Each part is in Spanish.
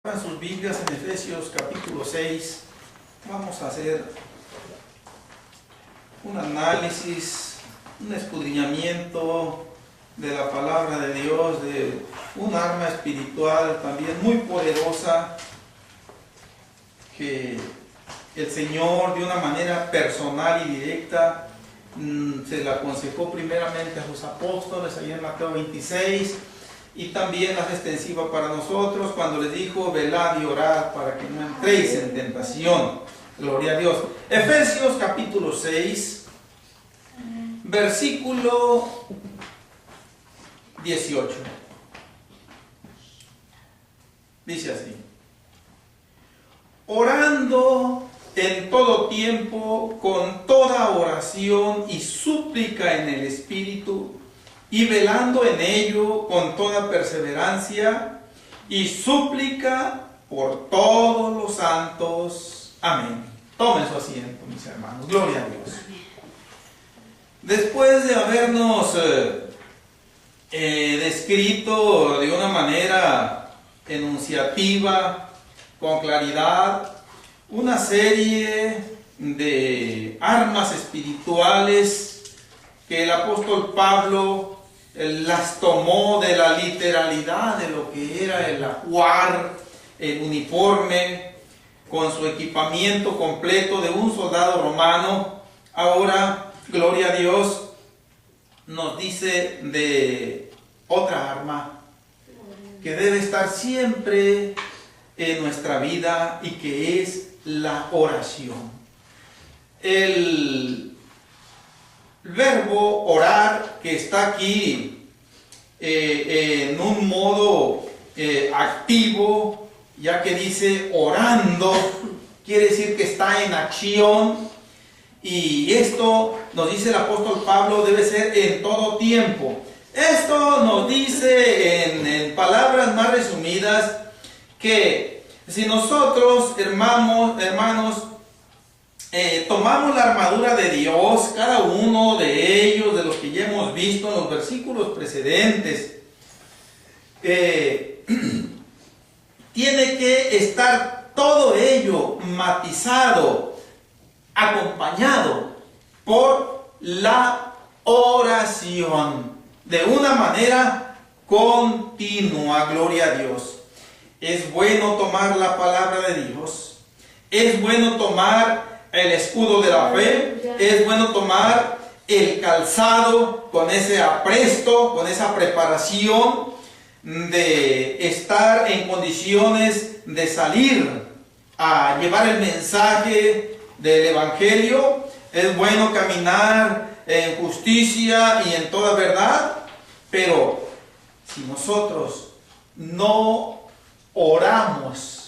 En sus Biblias en Efesios capítulo 6 vamos a hacer un análisis, un escudriñamiento de la palabra de Dios, de un arma espiritual también muy poderosa que el Señor de una manera personal y directa se la aconsejó primeramente a sus apóstoles allá en Mateo 26. Y también la extensiva para nosotros cuando les dijo: velad y orad para que no entréis en tentación. Gloria a Dios. Efesios capítulo 6, versículo 18. Dice así: orando en todo tiempo con toda oración y súplica en el Espíritu, y velando en ello con toda perseverancia y súplica por todos los santos. Amén. Tomen su asiento, mis hermanos. Gloria a Dios. Después de habernos descrito de una manera enunciativa, con claridad, una serie de armas espirituales que el apóstol Pablo las tomó de la literalidad de lo que era el ajuar, el uniforme, con su equipamiento completo de un soldado romano. Ahora, gloria a Dios, nos dice de otra arma que debe estar siempre en nuestra vida y que es la oración. El verbo orar, que está aquí en un modo activo, ya que dice orando, quiere decir que está en acción. Y esto nos dice el apóstol Pablo, debe ser en todo tiempo. Esto nos dice en palabras más resumidas que si nosotros, hermanos, tomamos la armadura de Dios, cada uno de ellos, de los que ya hemos visto en los versículos precedentes, tiene que estar todo ello matizado, acompañado por la oración, de una manera continua. Gloria a Dios. Es bueno tomar la palabra de Dios, es bueno tomar el escudo de la fe, es bueno tomar el calzado con ese apresto, con esa preparación de estar en condiciones de salir a llevar el mensaje del Evangelio. Es bueno caminar en justicia y en toda verdad, pero si nosotros no oramos,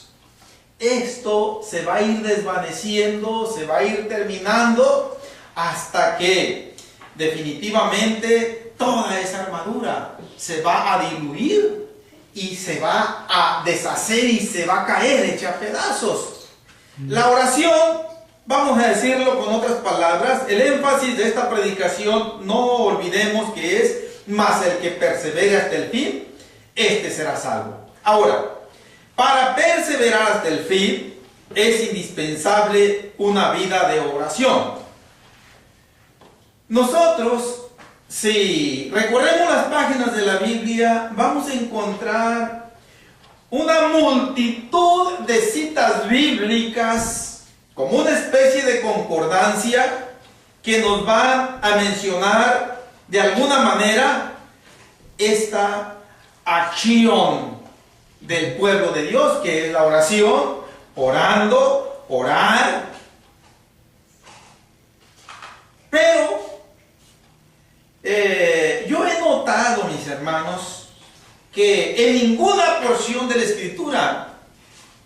esto se va a ir desvaneciendo, se va a ir terminando, hasta que definitivamente toda esa armadura se va a diluir y se va a deshacer y se va a caer hecha a pedazos. La oración, vamos a decirlo con otras palabras, el énfasis de esta predicación, no olvidemos que es: mas el que persevere hasta el fin, este será salvo. Ahora, para perseverar hasta el fin es indispensable una vida de oración. Nosotros, si recorremos las páginas de la Biblia, vamos a encontrar una multitud de citas bíblicas, como una especie de concordancia, que nos van a mencionar de alguna manera esta acción del pueblo de Dios, que es la oración, orando, orar. Pero yo he notado, mis hermanos, que en ninguna porción de la Escritura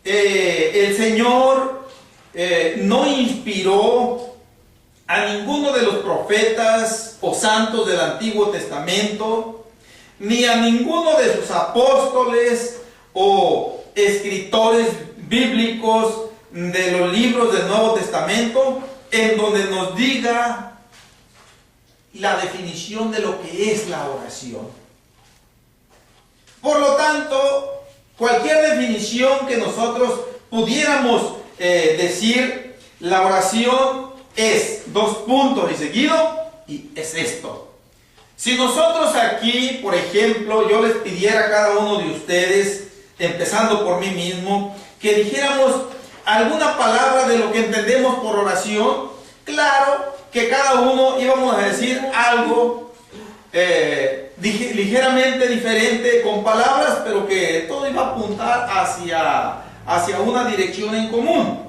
el Señor no inspiró a ninguno de los profetas o santos del Antiguo Testamento, ni a ninguno de sus apóstoles o escritores bíblicos de los libros del Nuevo Testamento, en donde nos diga la definición de lo que es la oración. Por lo tanto, cualquier definición que nosotros pudiéramos decir, la oración es dos puntos y seguido, y es esto. Si nosotros aquí, por ejemplo, yo les pidiera a cada uno de ustedes, empezando por mí mismo, que dijéramos alguna palabra de lo que entendemos por oración, claro que cada uno íbamos a decir algo ligeramente diferente con palabras, pero que todo iba a apuntar hacia una dirección en común.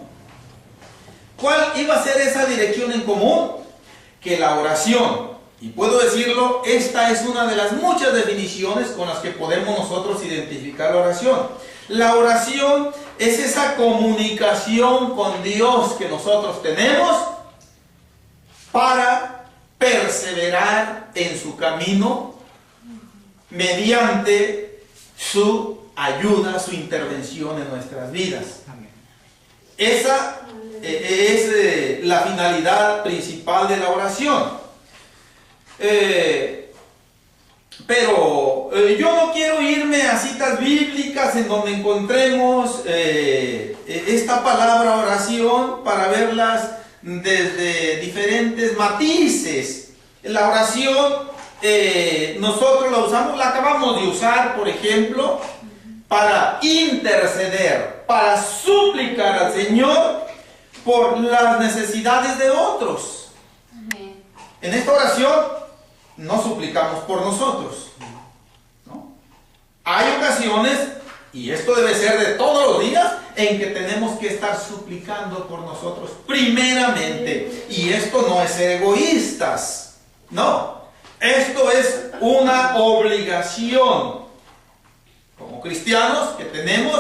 ¿Cuál iba a ser esa dirección en común? Que la oración, y puedo decirlo, esta es una de las muchas definiciones con las que podemos nosotros identificar la oración. La oración es esa comunicación con Dios que nosotros tenemos para perseverar en su camino mediante su ayuda, su intervención en nuestras vidas. Esa es la finalidad principal de la oración. Pero yo no quiero irme a citas bíblicas en donde encontremos esta palabra oración para verlas desde diferentes matices. La oración nosotros la usamos, la acabamos de usar, por ejemplo, para interceder, para suplicar al Señor por las necesidades de otros. En esta oración no suplicamos por nosotros, ¿no? Hay ocasiones, y esto debe ser de todos los días, en que tenemos que estar suplicando por nosotros primeramente. Y esto no es ser egoístas, no. Esto es una obligación como cristianos que tenemos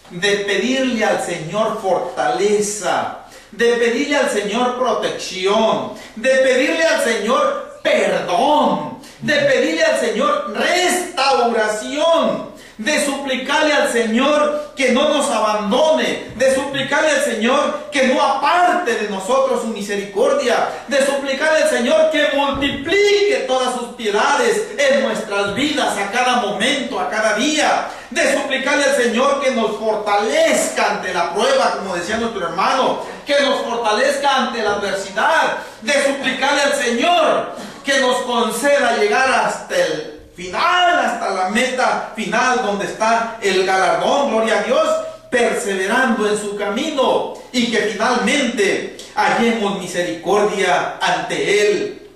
de pedirle al Señor fortaleza, de pedirle al Señor protección, de pedirle al Señor perdón, de pedirle al Señor restauración, de suplicarle al Señor que no nos abandone, de suplicarle al Señor que no aparte de nosotros su misericordia, de suplicarle al Señor que multiplique todas sus piedades en nuestras vidas a cada momento, a cada día, de suplicarle al Señor que nos fortalezca ante la prueba, como decía nuestro hermano, que nos fortalezca ante la adversidad, de suplicarle al Señor que nos conceda llegar hasta el final, hasta la meta final donde está el galardón, gloria a Dios, perseverando en su camino y que finalmente hallemos misericordia ante Él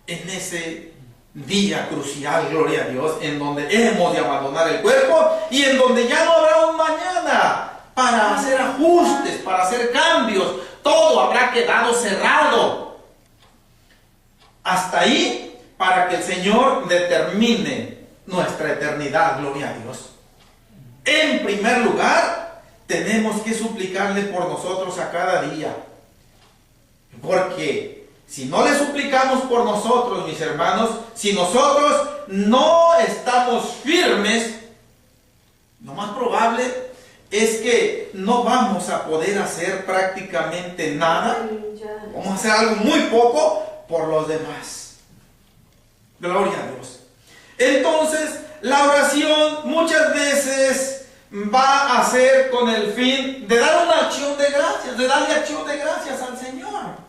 en ese día crucial, gloria a Dios, en donde hemos de abandonar el cuerpo y en donde ya no habrá un mañana para hacer ajustes, para hacer cambios. Todo habrá quedado cerrado. Hasta ahí, para que el Señor determine nuestra eternidad, gloria a Dios. En primer lugar, tenemos que suplicarle por nosotros a cada día. Porque si no le suplicamos por nosotros, mis hermanos, si nosotros no estamos firmes, lo más probable es que no vamos a poder hacer prácticamente nada. Vamos a hacer algo muy poco por los demás. Gloria a Dios. Entonces, la oración muchas veces va a ser con el fin de dar una acción de gracias, de darle acción de gracias al Señor.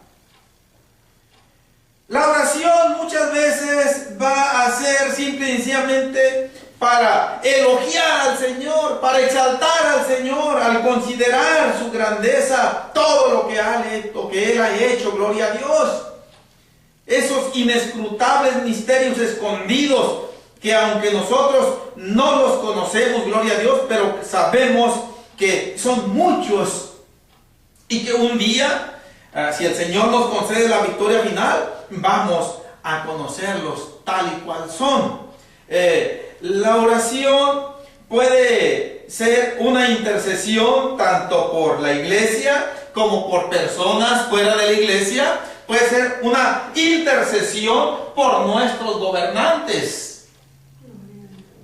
La oración muchas veces va a ser simple y sencillamente para elogiar al Señor, para exaltar al Señor, al considerar su grandeza, todo lo que Él ha hecho, gloria a Dios. Esos inescrutables misterios escondidos que aunque nosotros no los conocemos, gloria a Dios, pero sabemos que son muchos y que un día, si el Señor nos concede la victoria final, vamos a conocerlos tal y cual son. La oración puede ser una intercesión tanto por la iglesia como por personas fuera de la iglesia. Puede ser una intercesión por nuestros gobernantes.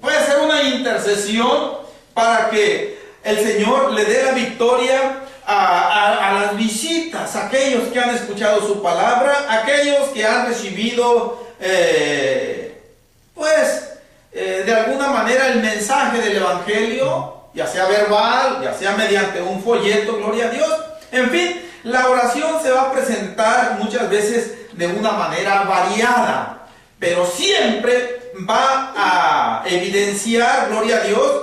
Puede ser una intercesión para que el Señor le dé la victoria a las visitas, a aquellos que han escuchado su palabra, a aquellos que han recibido, de alguna manera el mensaje del Evangelio, ya sea verbal, ya sea mediante un folleto, gloria a Dios. En fin, la oración se va a presentar muchas veces de una manera variada, pero siempre va a evidenciar, gloria a Dios,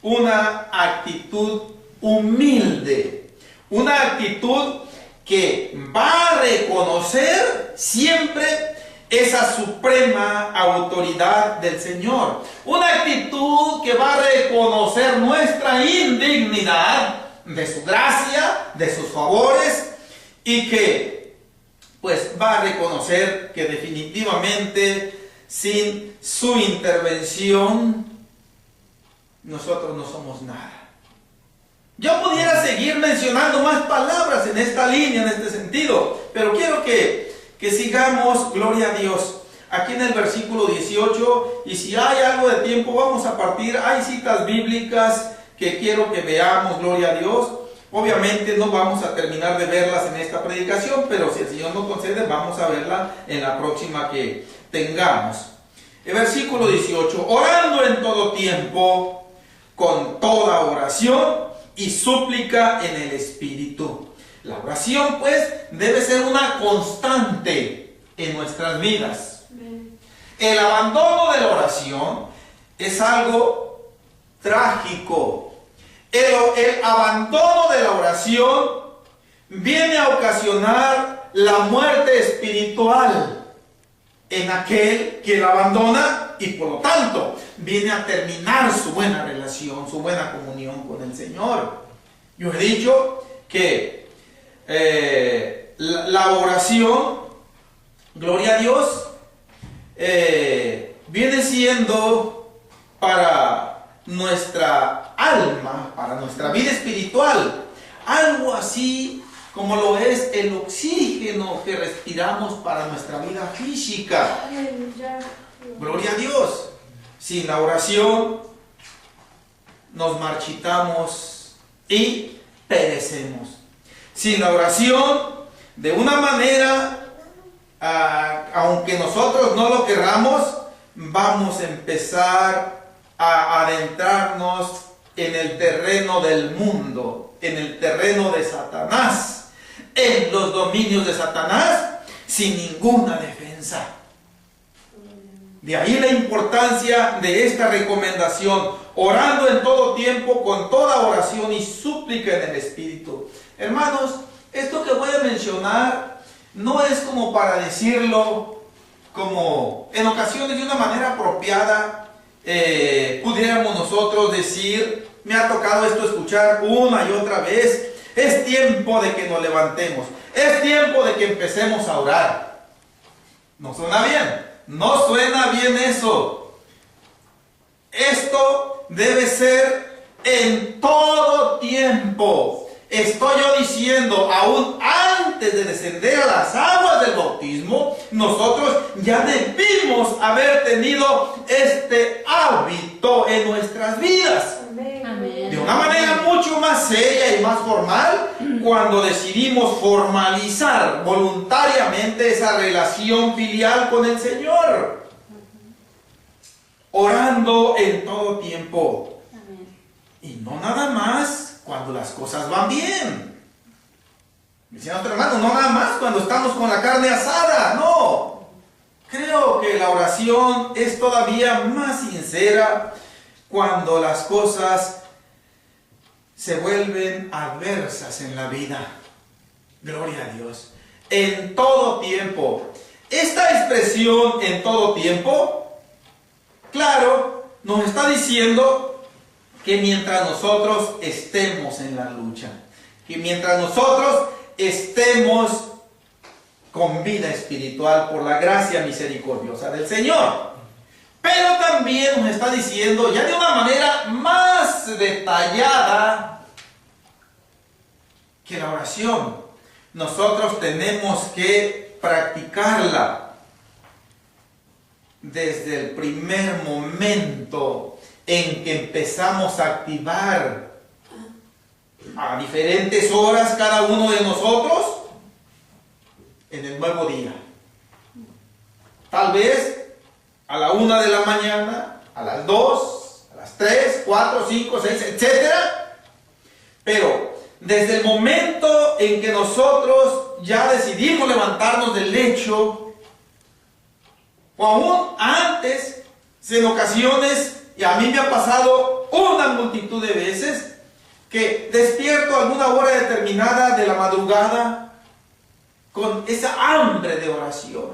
una actitud humilde, una actitud que va a reconocer siempre esa suprema autoridad del Señor, una actitud que va a reconocer nuestra indignidad de su gracia, de sus favores, y que pues va a reconocer que definitivamente sin su intervención nosotros no somos nada. Yo pudiera seguir mencionando más palabras en esta línea, en este sentido, pero quiero que sigamos, gloria a Dios, aquí en el versículo 18, y si hay algo de tiempo vamos a partir, hay citas bíblicas que quiero que veamos, gloria a Dios. Obviamente no vamos a terminar de verlas en esta predicación, pero si el Señor nos concede, vamos a verla en la próxima que tengamos. El versículo 18, orando en todo tiempo, con toda oración y súplica en el Espíritu. La oración, pues, debe ser una constante en nuestras vidas. El abandono de la oración es algo trágico. El abandono de la oración viene a ocasionar la muerte espiritual en aquel que la abandona, y por lo tanto viene a terminar su buena relación, su buena comunión con el Señor. Yo he dicho que la oración, gloria a Dios, viene siendo para nuestra alma, para nuestra vida espiritual, algo así como lo es el oxígeno que respiramos para nuestra vida física. Gloria a Dios. Sin la oración nos marchitamos y perecemos. Sin la oración, de una manera, aunque nosotros no lo querramos, vamos a empezar a adentrarnos en el terreno del mundo, en el terreno de Satanás, en los dominios de Satanás, sin ninguna defensa. De ahí la importancia de esta recomendación, orando en todo tiempo, con toda oración y súplica en el Espíritu. Hermanos, esto que voy a mencionar no es como para decirlo como en ocasiones de una manera apropiada, pudiéramos nosotros decir, me ha tocado esto escuchar una y otra vez, es tiempo de que nos levantemos, es tiempo de que empecemos a orar. ¿No suena bien? No suena bien eso. Esto debe ser en todo tiempo. Estoy yo diciendo, aún antes de descender a las aguas del bautismo, nosotros ya debimos haber tenido este hábito en nuestras vidas. Amén. De una manera mucho más seria y más formal, cuando decidimos formalizar voluntariamente esa relación filial con el Señor. Orando en todo tiempo. Amén. Y no nada más cuando las cosas van bien. Decía otro hermano, no nada más cuando estamos con la carne asada, no. Creo que la oración es todavía más sincera cuando las cosas se vuelven adversas en la vida. Gloria a Dios. En todo tiempo. Esta expresión en todo tiempo, claro, nos está diciendo que mientras nosotros estemos en la lucha, que mientras nosotros estemos con vida espiritual por la gracia misericordiosa del Señor. Pero también nos está diciendo, ya de una manera más detallada, que la oración nosotros tenemos que practicarla desde el primer momento en que empezamos a activar a diferentes horas cada uno de nosotros en el nuevo día. Tal vez a la 1 de la mañana, a las 2, a las 3, 4, 5, 6, etcétera. Pero desde el momento en que nosotros ya decidimos levantarnos del lecho, o aún antes, en ocasiones, y a mí me ha pasado una multitud de veces, que despierto a alguna hora determinada de la madrugada con esa hambre de oración.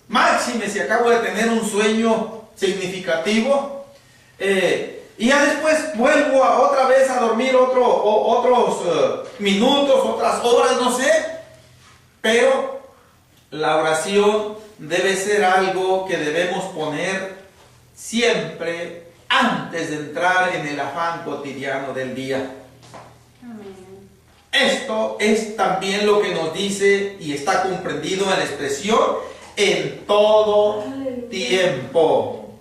Máxime si acabo de tener un sueño significativo, y ya después vuelvo otra vez a dormir otros minutos, otras horas, no sé. Pero la oración debe ser algo que debemos poner siempre antes de entrar en el afán cotidiano del día. Amén. Esto es también lo que nos dice y está comprendido en la expresión en todo tiempo.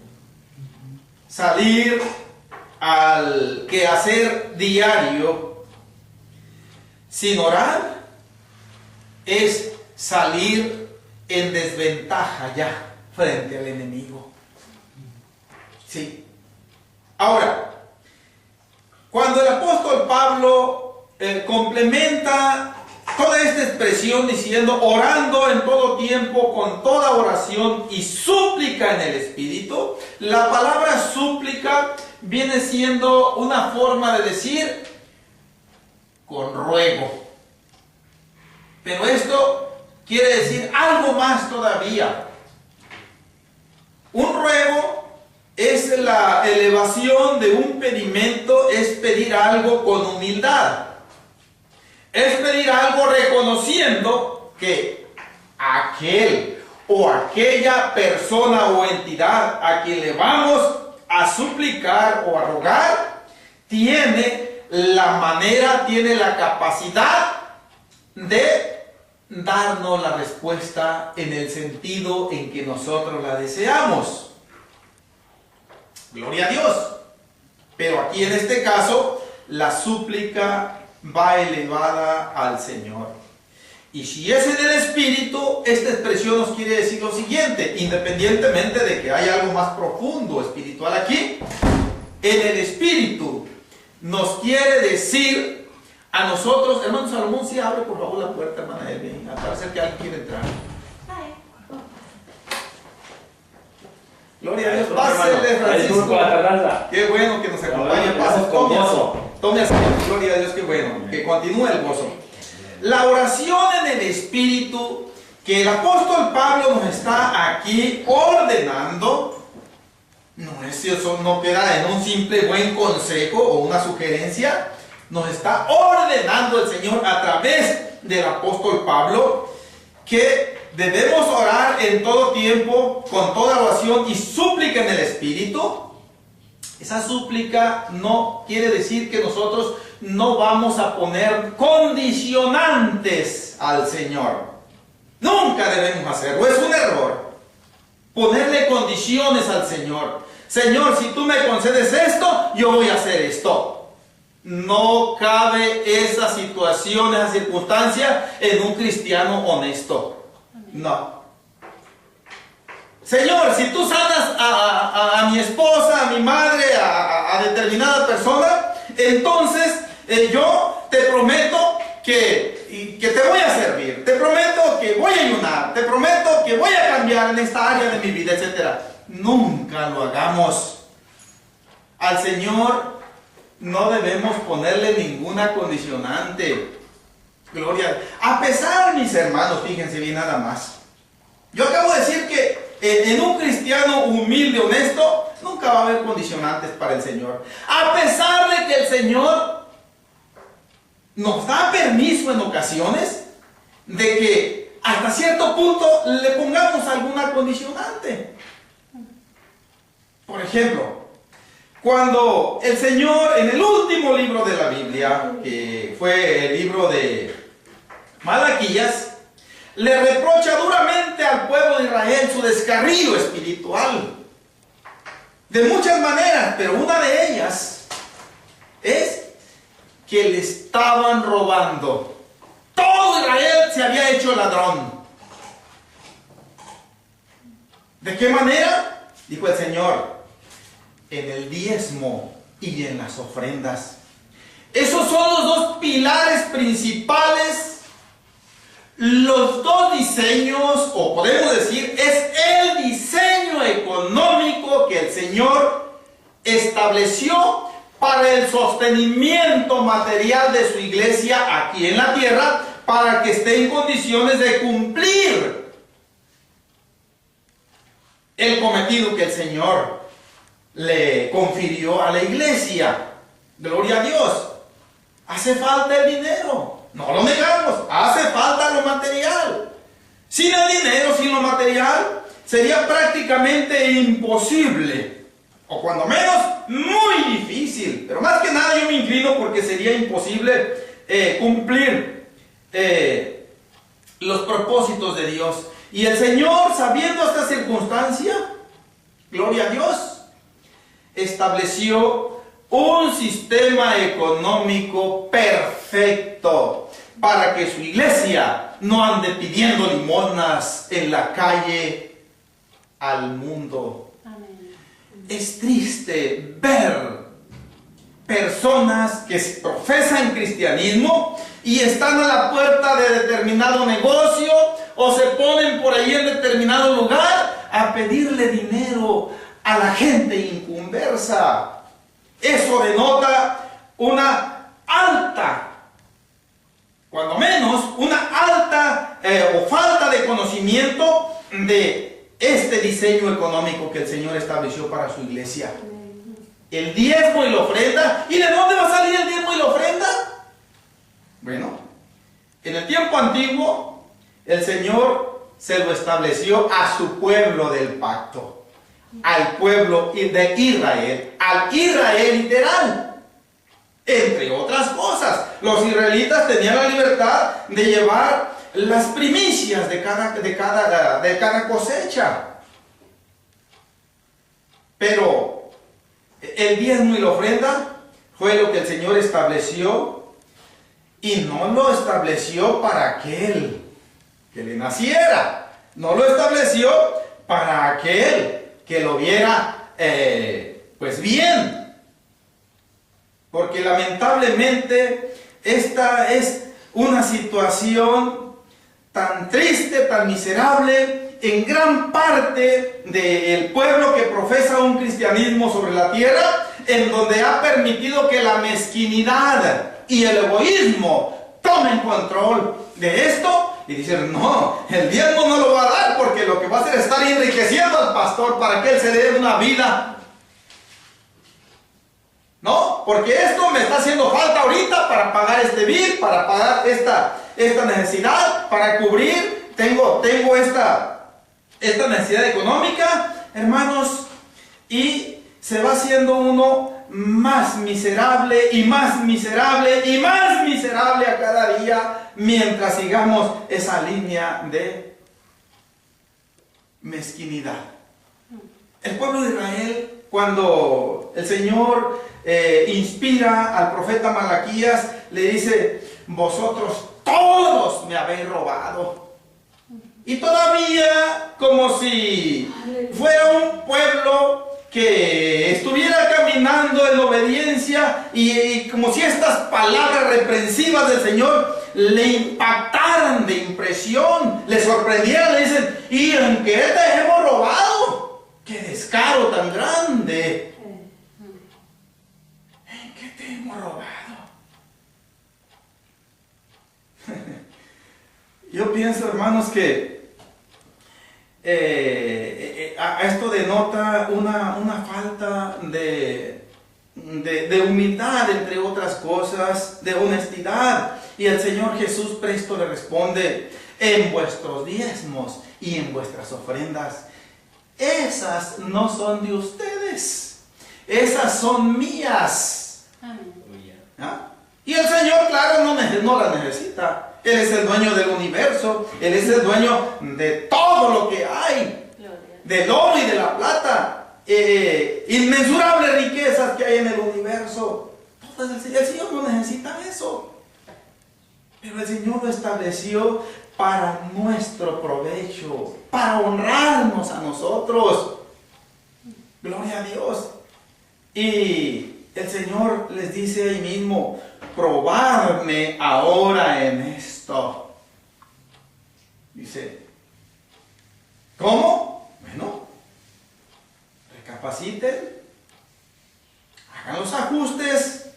Salir al quehacer diario sin orar es salir en desventaja ya frente al enemigo. Sí. Ahora, cuando el apóstol Pablo complementa toda esta expresión diciendo orando en todo tiempo con toda oración y súplica en el Espíritu, la palabra súplica viene siendo una forma de decir con ruego. Pero esto quiere decir algo más todavía. Un ruego es la elevación de un pedimento, es pedir algo con humildad. Es pedir algo reconociendo que aquel o aquella persona o entidad a quien le vamos a suplicar o a rogar tiene la manera, tiene la capacidad de darnos la respuesta en el sentido en que nosotros la deseamos. Gloria a Dios. Pero aquí en este caso la súplica va elevada al Señor. Y si es en el Espíritu, esta expresión nos quiere decir lo siguiente, independientemente de que hay algo más profundo espiritual aquí, en el Espíritu nos quiere decir a nosotros, hermano Salomón, si abre por favor la puerta, hermana Elvin, a parecer que alguien quiere entrar. Gloria a Dios, pásele, Francisco. Qué bueno que nos acompañe, pase, tome asiento, gloria a Dios, qué bueno, que continúe el gozo. La oración en el Espíritu que el apóstol Pablo nos está aquí ordenando, eso no queda en un simple buen consejo o una sugerencia, nos está ordenando el Señor a través del apóstol Pablo que debemos orar en todo tiempo, con toda oración y súplica en el Espíritu. Esa súplica no quiere decir que nosotros no vamos a poner condicionantes al Señor. Nunca debemos hacerlo, es un error. Ponerle condiciones al Señor. Señor, si tú me concedes esto, yo voy a hacer esto. No cabe esa situación, esa circunstancia en un cristiano honesto. No. Señor, si tú sanas a mi esposa, a mi madre, a determinada persona, entonces yo te prometo que te voy a servir, te prometo que voy a ayunar, te prometo que voy a cambiar en esta área de mi vida, etc. Nunca lo hagamos. Al Señor no debemos ponerle ninguna condicionante. Gloria. A pesar, mis hermanos, fíjense bien nada más. Yo acabo de decir que en un cristiano humilde, honesto, nunca va a haber condicionantes para el Señor. A pesar de que el Señor nos da permiso en ocasiones de que hasta cierto punto le pongamos alguna condicionante. Por ejemplo, cuando el Señor en el último libro de la Biblia, que fue el libro de Malaquías, le reprocha duramente al pueblo de Israel su descarrío espiritual. De muchas maneras, pero una de ellas es que le estaban robando. Todo Israel se había hecho ladrón. ¿De qué manera? Dijo el Señor, en el diezmo y en las ofrendas. Esos son los dos pilares principales, los dos diseños, o podemos decir, es el diseño económico que el Señor estableció para el sostenimiento material de su iglesia aquí en la tierra, para que esté en condiciones de cumplir el cometido que el Señor le confirió a la iglesia. Gloria a Dios. Hace falta el dinero, no lo negamos, hace falta lo material. Sin el dinero, sin lo material, sería prácticamente imposible, o cuando menos muy difícil, pero más que nada yo me inclino porque sería imposible cumplir los propósitos de Dios. Y el Señor, sabiendo esta circunstancia, gloria a Dios, estableció un sistema económico perfecto para que su iglesia no ande pidiendo limosnas en la calle al mundo. Amén. Es triste ver personas que profesan cristianismo y están a la puerta de determinado negocio o se ponen por ahí en determinado lugar a pedirle dinero a la gente inconversa. Eso denota una alta, cuando menos, una alta o falta de conocimiento de este diseño económico que el Señor estableció para su iglesia. El diezmo y la ofrenda. ¿Y de dónde va a salir el diezmo y la ofrenda? Bueno, en el tiempo antiguo, el Señor se lo estableció a su pueblo del pacto. Al pueblo de Israel, al Israel literal, entre otras cosas. Los israelitas tenían la libertad de llevar las primicias de cada cosecha, pero el diezmo y la ofrenda fue lo que el Señor estableció, y no lo estableció para aquel que le naciera, no lo estableció para aquel que lo viera pues bien, porque lamentablemente esta es una situación tan triste, tan miserable en gran parte del pueblo que profesa un cristianismo sobre la tierra, en donde ha permitido que la mezquinidad y el egoísmo tomen control de esto. Y dicen, no, el diezmo no lo va a dar porque lo que va a hacer es estar enriqueciendo al pastor para que él se dé una vida. No, porque esto me está haciendo falta ahorita para pagar este bill, para pagar esta necesidad, para cubrir, tengo esta necesidad económica, hermanos, y se va haciendo uno más miserable y más miserable y más miserable a cada día, mientras sigamos esa línea de mezquinidad. El pueblo de Israel, cuando el Señor inspira al profeta Malaquías, le dice, vosotros todos me habéis robado. Y todavía, como si fuera un pueblo que estuviera caminando en obediencia, y como si estas palabras reprensivas del Señor le impactaran de impresión, le sorprendieran, le dicen, ¿y en qué te hemos robado? ¡Qué descaro tan grande! ¿En qué te hemos robado? Yo pienso, hermanos, que esto denota una falta de humildad, entre otras cosas, de honestidad. Y el Señor Jesús presto le responde, en vuestros diezmos y en vuestras ofrendas, esas no son de ustedes, esas son mías. Amén. ¿Ah? Y el Señor, claro, no las necesita. Él es el dueño del universo, Él es el dueño de todo lo que hay, del oro y de la plata, inmensurables riquezas que hay en el universo. El Señor no necesita eso, pero el Señor lo estableció para nuestro provecho, para honrarnos a nosotros. Gloria a Dios. Y el Señor les dice ahí mismo, probadme ahora en esto. Dice, ¿cómo? Bueno, recapaciten, hagan los ajustes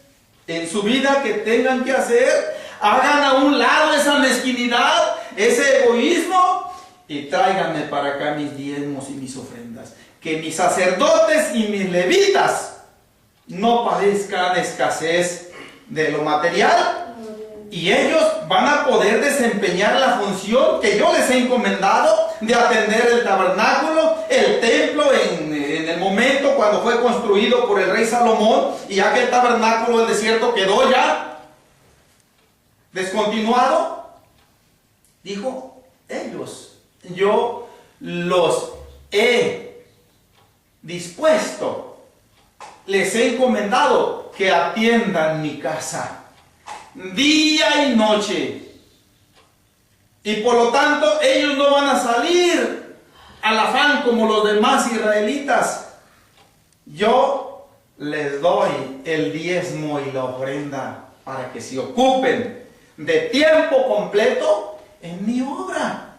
en su vida que tengan que hacer, hagan a un lado esa mezquinidad, ese egoísmo, y tráiganme para acá mis diezmos y mis ofrendas. Que mis sacerdotes y mis levitas no padezcan escasez de lo material, y ellos van a poder desempeñar la función que yo les he encomendado de atender el tabernáculo, el templo en el momento cuando fue construido por el rey Salomón, y ya que el tabernáculo del desierto quedó ya descontinuado, dijo, ellos, yo los he dispuesto, les he encomendado que atiendan mi casa día y noche, y por lo tanto ellos no van a salir al afán como los demás israelitas. Yo les doy el diezmo y la ofrenda para que se ocupen de tiempo completo en mi obra,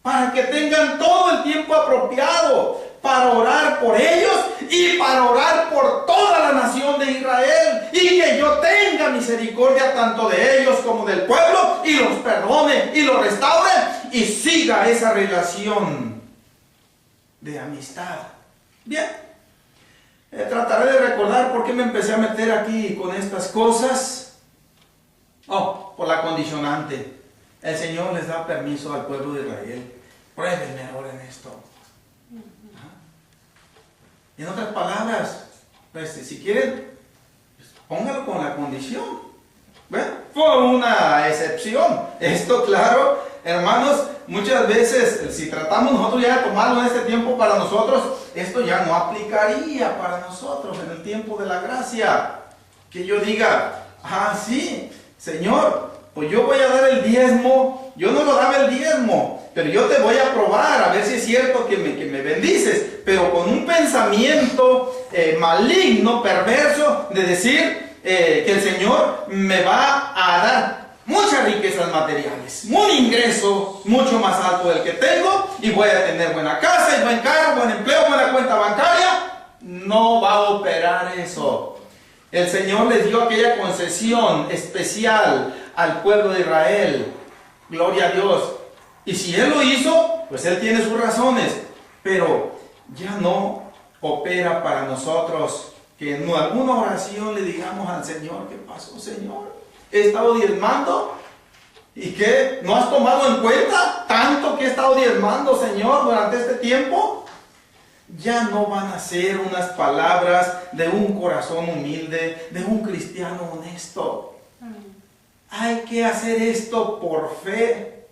para que tengan todo el tiempo apropiado para orar por ellos y para orar por toda la nación de Israel, y que yo tenga misericordia tanto de ellos como del pueblo, y los perdone y los restaure, y siga esa relación de amistad. Bien, trataré de recordar por qué me empecé a meter aquí con estas cosas. Por la condicionante. El Señor les da permiso al pueblo de Israel. Pruébenme ahora en esto. Y en otras palabras, pues, si quieren, pues, póngalo con la condición. Bueno, fue una excepción. Esto, claro, hermanos, muchas veces, si tratamos nosotros ya de tomarlo en este tiempo para nosotros, esto ya no aplicaría para nosotros en el tiempo de la gracia. Que yo diga, sí, Señor, pues yo voy a dar el diezmo. Yo no lo daba el diezmo, pero yo te voy a probar a ver si es cierto que me bendices, pero con un pensamiento maligno, perverso, de decir que el Señor me va a dar muchas riquezas materiales, un ingreso mucho más alto del que tengo, y voy a tener buena casa, y buen carro, buen empleo, buena cuenta bancaria. No va a operar eso. El Señor les dio aquella concesión especial al pueblo de Israel. Gloria a Dios. Y si Él lo hizo, pues Él tiene sus razones. Pero ya no opera para nosotros que en alguna oración le digamos al Señor, ¿qué pasó, Señor? He estado diezmando. ¿Y qué? ¿No has tomado en cuenta tanto que he estado diezmando, Señor, durante este tiempo? Ya no van a ser unas palabras de un corazón humilde, de un cristiano honesto. Hay que hacer esto por fe.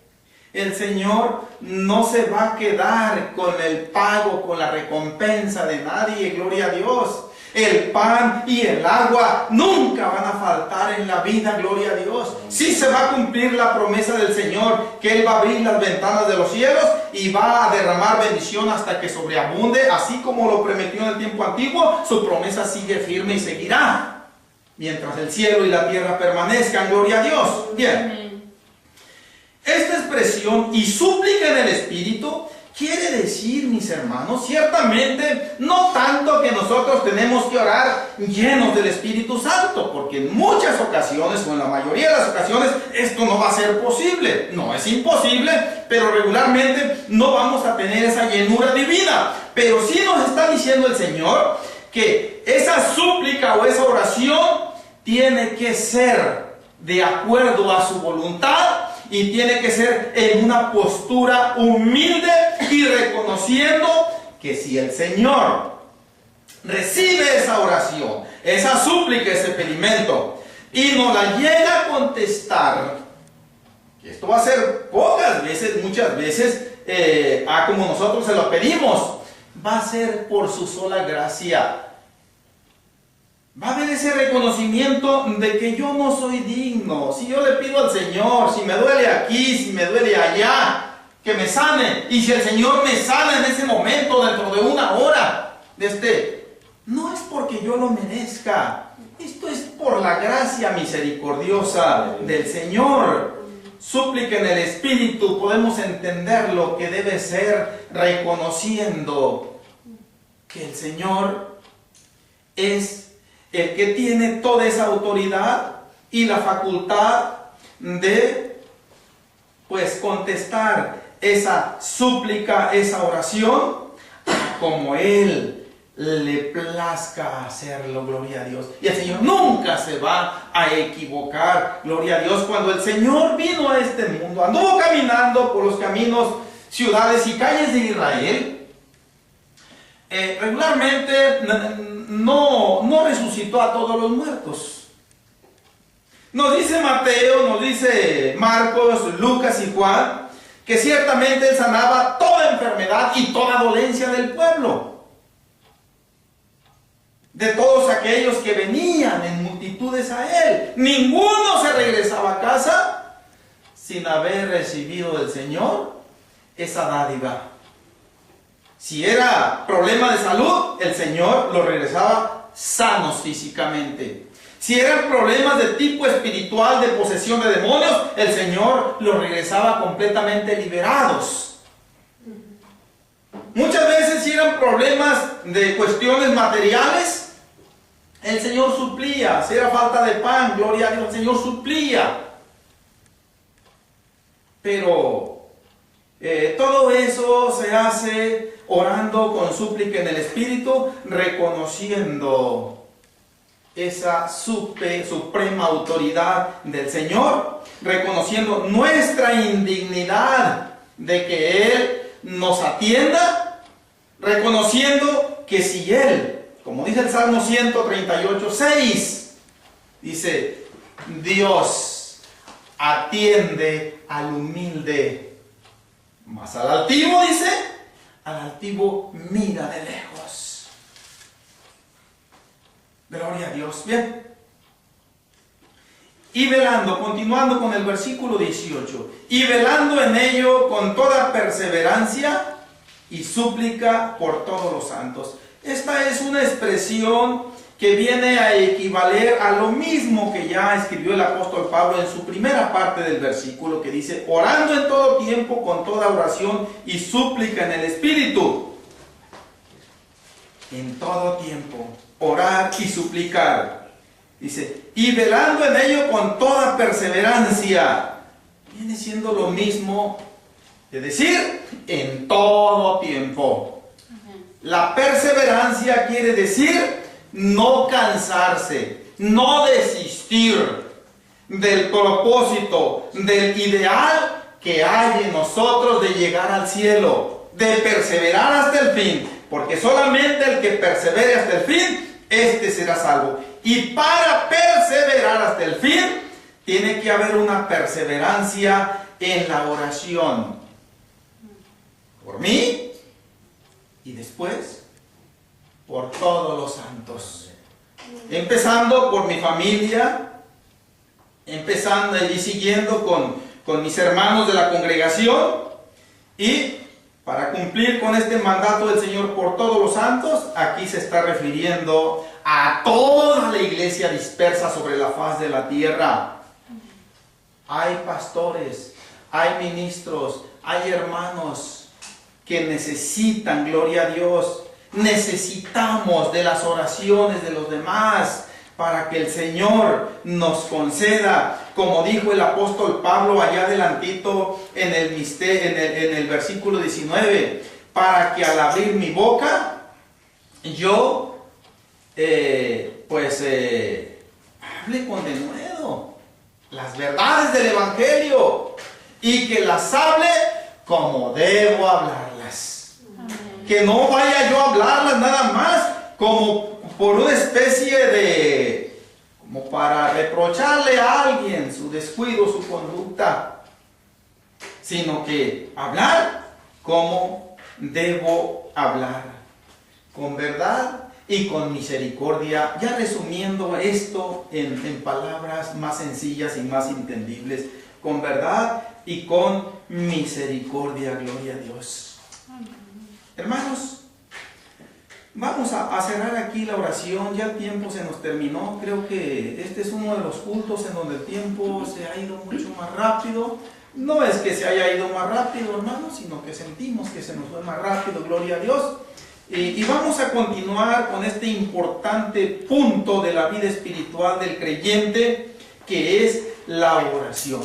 El Señor no se va a quedar con el pago, con la recompensa de nadie, gloria a Dios. El pan y el agua nunca van a faltar en la vida, gloria a Dios. Sí se va a cumplir la promesa del Señor, que Él va a abrir las ventanas de los cielos y va a derramar bendición hasta que sobreabunde, así como lo prometió en el tiempo antiguo. Su promesa sigue firme y seguirá mientras el cielo y la tierra permanezcan, gloria a Dios. Bien, esta expresión "y súplica en el Espíritu" quiere decir, mis hermanos, ciertamente no tanto que nosotros tenemos que orar llenos del Espíritu Santo, porque en muchas ocasiones, o en la mayoría de las ocasiones, esto no va a ser posible. No es imposible, pero regularmente no vamos a tener esa llenura divina. Pero sí nos está diciendo el Señor que esa súplica o esa oración tiene que ser de acuerdo a su voluntad, y tiene que ser en una postura humilde y reconociendo que si el Señor recibe esa oración, esa súplica, ese pedimento, y nos la llega a contestar, que esto va a ser pocas veces, muchas veces, como nosotros se lo pedimos, va a ser por su sola gracia. Va a haber ese reconocimiento de que yo no soy digno. Si yo le pido al Señor, si me duele aquí, si me duele allá, que me sane. Y si el Señor me sana en ese momento, dentro de una hora de este no es porque yo lo merezca. Esto es por la gracia misericordiosa del Señor. Súplica en el Espíritu, podemos entender lo que debe ser reconociendo que el Señor es el que tiene toda esa autoridad y la facultad de, pues, contestar esa súplica, esa oración, como Él le plazca hacerlo, gloria a Dios. Y el Señor nunca se va a equivocar, gloria a Dios. Cuando el Señor vino a este mundo, anduvo caminando por los caminos, ciudades y calles de Israel, regularmente no resucitó a todos los muertos. Nos dice Mateo, nos dice Marcos, Lucas y Juan, que ciertamente Él sanaba toda enfermedad y toda dolencia del pueblo, de todos aquellos que venían en multitudes a Él. Ninguno se regresaba a casa sin haber recibido del Señor esa dádiva. Si era problema de salud, el Señor lo regresaba sanos físicamente. Si eran problemas de tipo espiritual, de posesión de demonios, el Señor los regresaba completamente liberados. Muchas veces, si eran problemas de cuestiones materiales, el Señor suplía. Si era falta de pan, gloria a Dios, el Señor suplía. Pero todo eso se hace orando con súplica en el Espíritu, reconociendo esa suprema autoridad del Señor, reconociendo nuestra indignidad de que Él nos atienda, reconociendo que si Él, como dice el Salmo 138:6, dice, Dios atiende al humilde, mas al altivo, dice, al altivo mira de lejos. Gloria a Dios. Bien. Y velando, continuando con el versículo 18, y velando en ello con toda perseverancia y súplica por todos los santos. Esta es una expresión que viene a equivaler a lo mismo que ya escribió el apóstol Pablo en su primera parte del versículo, que dice, orando en todo tiempo con toda oración y súplica en el Espíritu. En todo tiempo, orar y suplicar. Dice, y velando en ello con toda perseverancia. Viene siendo lo mismo de decir, en todo tiempo. La perseverancia quiere decir no cansarse, no desistir del propósito, del ideal que hay en nosotros de llegar al cielo, de perseverar hasta el fin, porque solamente el que persevere hasta el fin, este será salvo. Y para perseverar hasta el fin, tiene que haber una perseverancia en la oración. Por mí y después por todos los santos. Empezando por mi familia, empezando y siguiendo con mis hermanos de la congregación, y para cumplir con este mandato del Señor por todos los santos, aquí se está refiriendo a toda la iglesia dispersa sobre la faz de la tierra. Hay pastores, hay ministros, hay hermanos que necesitan, gloria a Dios, necesitamos de las oraciones de los demás para que el Señor nos conceda, como dijo el apóstol Pablo allá adelantito en el versículo 19, para que al abrir mi boca yo hable con denuedo las verdades del Evangelio y que las hable como debo hablarlas. Que no vaya yo a hablarlas nada más como por una especie de, como para reprocharle a alguien su descuido, su conducta, sino que hablar como debo hablar, con verdad y con misericordia. Ya resumiendo esto en palabras más sencillas y más entendibles, con verdad y con misericordia, gloria a Dios. Hermanos, Vamos a cerrar aquí la oración, ya el tiempo se nos terminó. Creo que este es uno de los cultos en donde el tiempo se ha ido mucho más rápido. No es que se haya ido más rápido, hermanos, sino que sentimos que se nos fue más rápido, gloria a Dios. Y vamos a continuar con este importante punto de la vida espiritual del creyente, que es la oración.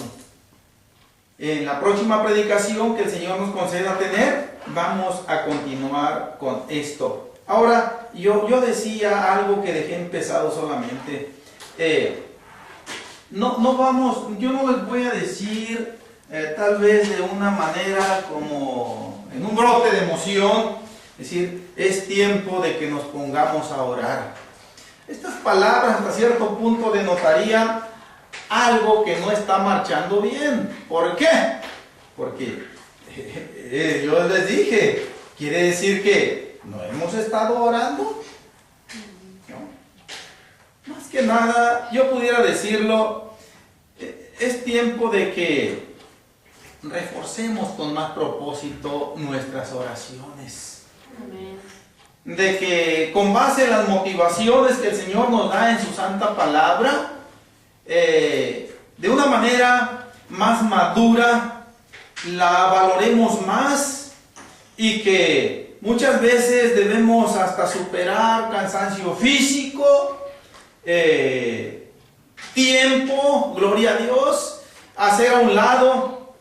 En la próxima predicación que el Señor nos conceda tener, vamos a continuar con esto. Ahora, yo decía algo que dejé empezado solamente. Yo no les voy a decir tal vez de una manera como en un brote de emoción, es decir, es tiempo de que nos pongamos a orar. Estas palabras hasta cierto punto denotarían algo que no está marchando bien. ¿Por qué? Porque yo les dije, quiere decir que no hemos estado orando. ¿No? Más que nada, yo pudiera decirlo, es tiempo de que reforcemos con más propósito nuestras oraciones. Amén. De que con base en las motivaciones que el Señor nos da en su santa palabra, de una manera más madura, la valoremos más, y que muchas veces debemos hasta superar cansancio físico, tiempo, gloria a Dios, hacer a un lado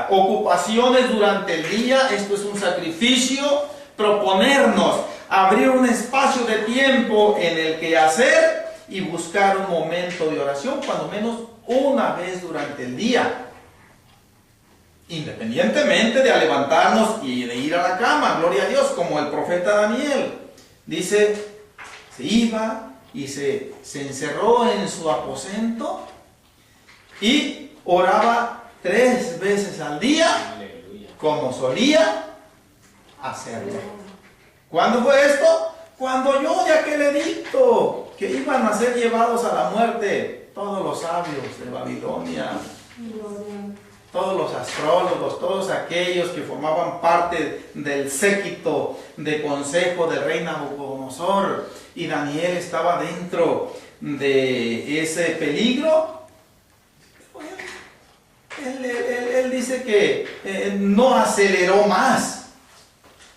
ocupaciones durante el día. Esto es un sacrificio. Proponernos abrir un espacio de tiempo en el que hacer y buscar un momento de oración, cuando menos una vez durante el día, independientemente de levantarnos y de ir a la cama, gloria a Dios, como el profeta Daniel dice, se iba y se encerró en su aposento y oraba 3 veces al día, como solía hacerlo. ¿Cuándo fue esto? Cuando oyó de aquel edicto que iban a ser llevados a la muerte todos los sabios de Babilonia, todos los astrólogos, todos aquellos que formaban parte del séquito de consejo del rey Nabucodonosor, y Daniel estaba dentro de ese peligro. Él dice que no aceleró más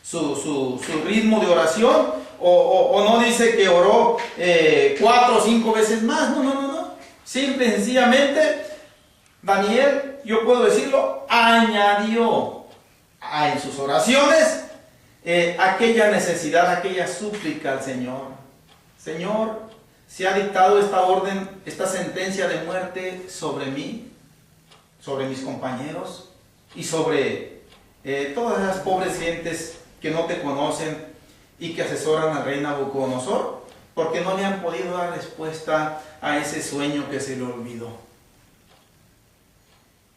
su ritmo de oración, o no dice que oró 4 o 5 veces más. No. Simple y sencillamente, Daniel, yo puedo decirlo, añadió en sus oraciones aquella necesidad, aquella súplica al Señor. Señor, se ha dictado esta orden, esta sentencia de muerte sobre mí, sobre mis compañeros y sobre todas esas pobres gentes que no te conocen y que asesoran al rey Nabucodonosor, porque no le han podido dar respuesta a ese sueño que se le olvidó.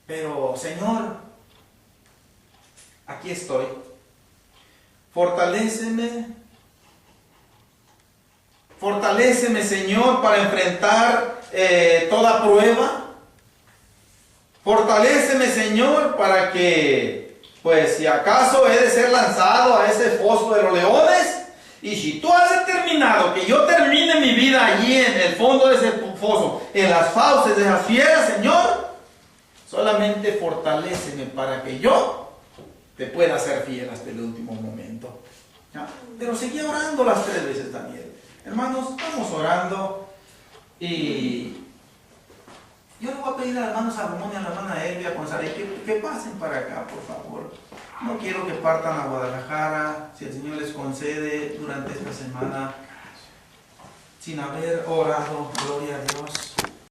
Pero, Señor, aquí estoy. Fortaléceme, Señor, para enfrentar toda prueba. Fortaléceme, Señor, para que, pues, si acaso he de ser lanzado a ese foso de los leones, y si tú has determinado que yo termine mi vida allí en el fondo de ese foso, en las fauces de esas fieras, Señor, solamente fortaléceme para que yo te pueda ser fiel hasta el último momento. ¿Ya? Pero seguía orando las 3 veces, Daniel. Hermanos, vamos orando, y yo le voy a pedir a la hermana Salomón y a la hermana Elvia González que pasen para acá, por favor. No quiero que partan a Guadalajara, si el Señor les concede, durante esta semana, sin haber orado, gloria a Dios.